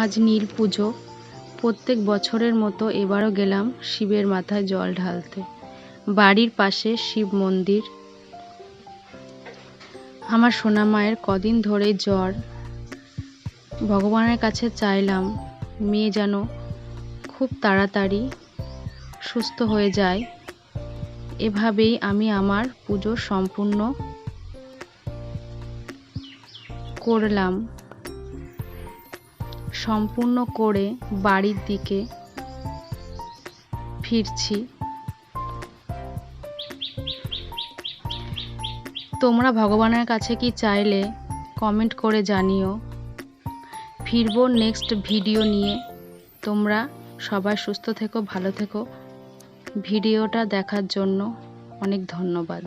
আজ নীল পুজো। প্রত্যেক বছরের মতো এবারও গেলাম শিবের মাথায় জল ঢালতে। বাড়ির পাশে শিব মন্দির। আমার সোনা মায়ের কদিন ধরেই জ্বর। ভগবানের কাছে চাইলাম মেয়ে যেন খুব তাড়াতাড়ি সুস্থ হয়ে যায়। এভাবেই আমি আমার পুজো সম্পূর্ণ করলাম। সম্পূর্ণ করে বাড়ির দিকে ফিরছি। তোমরা ভগবানের কাছে কি চাইলে কমেন্ট করে জানিও। ফিরবো নেক্সট ভিডিও নিয়ে। তোমরা সবাই সুস্থ থেকো, ভালো থেকো। ভিডিওটা দেখার জন্য অনেক ধন্যবাদ।